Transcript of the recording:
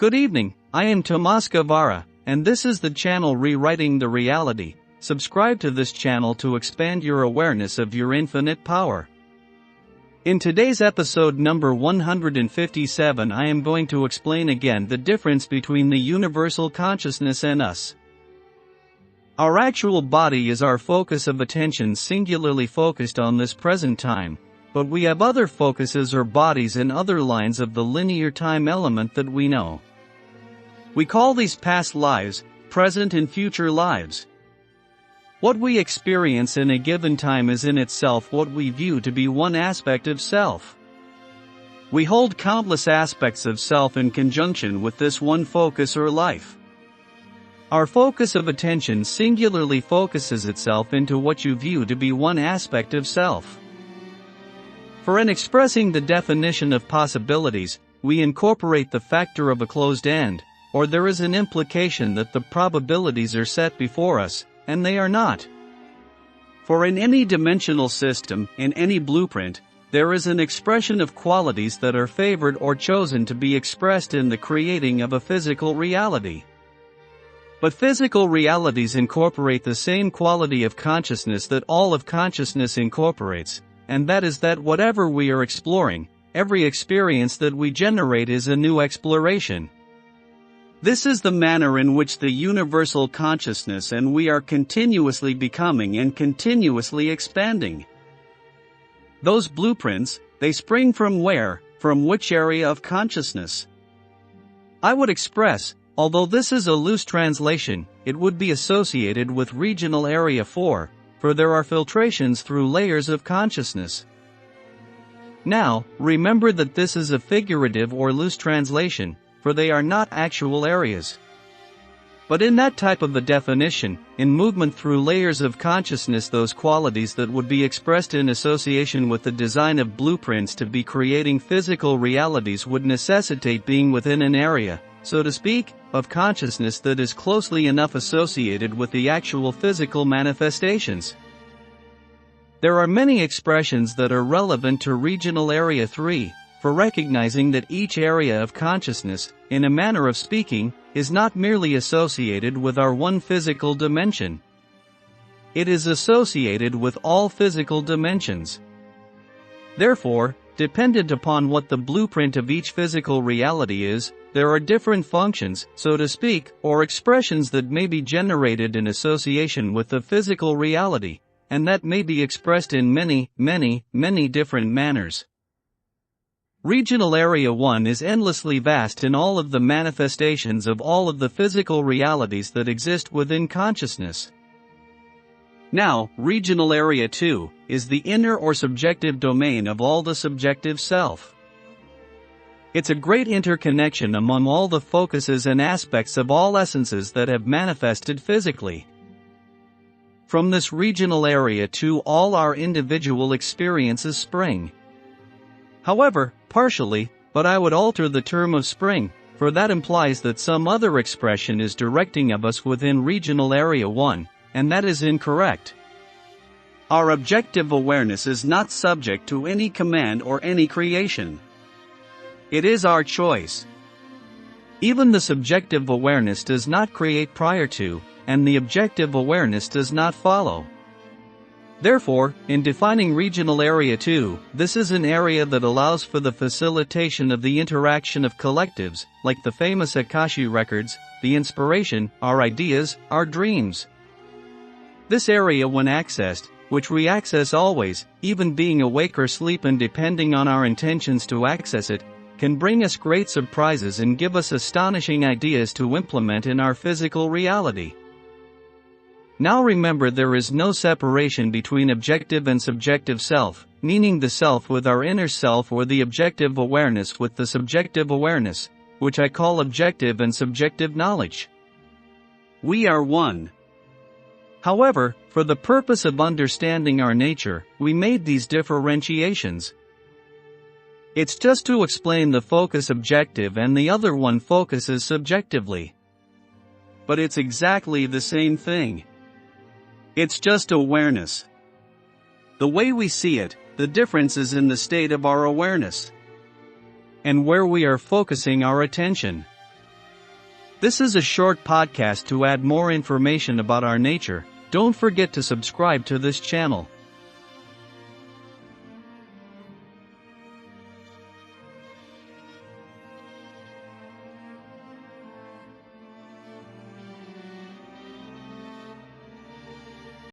Good evening, I am Tomas Guevara, and this is the channel Rewriting the Reality. Subscribe to this channel to expand your awareness of your infinite power. In today's episode number 157, I am going to explain again the difference between the universal consciousness and us. Our actual body is our focus of attention, singularly focused on this present time, but we have other focuses or bodies in other lines of the linear time element that we know. We call these past lives, present and future lives. What we experience in a given time is in itself what we view to be one aspect of self. We hold countless aspects of self in conjunction with this one focus or life. Our focus of attention singularly focuses itself into what you view to be one aspect of self. For in expressing the definition of possibilities, we incorporate the factor of a closed end, or there is an implication that the probabilities are set before us, and they are not. For in any dimensional system, in any blueprint, there is an expression of qualities that are favored or chosen to be expressed in the creating of a physical reality. But physical realities incorporate the same quality of consciousness that all of consciousness incorporates, and that is that whatever we are exploring, every experience that we generate is a new exploration. This is the manner in which the universal consciousness and we are continuously becoming and continuously expanding. Those blueprints, they spring from where, from which area of consciousness? I would express, although this is a loose translation, it would be associated with regional area 4, for there are filtrations through layers of consciousness. Now, remember that this is a figurative or loose translation, for they are not actual areas. But in that type of a definition, in movement through layers of consciousness, those qualities that would be expressed in association with the design of blueprints to be creating physical realities would necessitate being within an area, so to speak, of consciousness that is closely enough associated with the actual physical manifestations. There are many expressions that are relevant to regional area 3, for recognizing that each area of consciousness, in a manner of speaking, is not merely associated with our one physical dimension. It is associated with all physical dimensions. Therefore, dependent upon what the blueprint of each physical reality is, there are different functions, so to speak, or expressions that may be generated in association with the physical reality, and that may be expressed in many different manners. Regional Area 1 is endlessly vast in all of the manifestations of all of the physical realities that exist within consciousness. Now, Regional Area 2 is the inner or subjective domain of all the subjective self. It's a great interconnection among all the focuses and aspects of all essences that have manifested physically. From this Regional Area 2 all our individual experiences spring. However, partially, but I would alter the term of spring, for that implies that some other expression is directing of us within Regional Area 1, and that is incorrect. Our objective awareness is not subject to any command or any creation. It is our choice. Even the subjective awareness does not create prior to, and the objective awareness does not follow. Therefore, in defining Regional Area 2, this is an area that allows for the facilitation of the interaction of collectives, like the famous Akashic records, the inspiration, our ideas, our dreams. This area, when accessed, which we access always, even being awake or asleep and depending on our intentions to access it, can bring us great surprises and give us astonishing ideas to implement in our physical reality. Now remember, there is no separation between objective and subjective self, meaning the self with our inner self or the objective awareness with the subjective awareness, which I call objective and subjective knowledge. We are one. However, for the purpose of understanding our nature, we made these differentiations. It's just to explain the focus objective and the other one focuses subjectively. But it's exactly the same thing. It's just awareness. The way we see it, the difference is in the state of our awareness. and where we are focusing our attention. This is a short podcast to add more information about our nature. Don't forget to subscribe to this channel.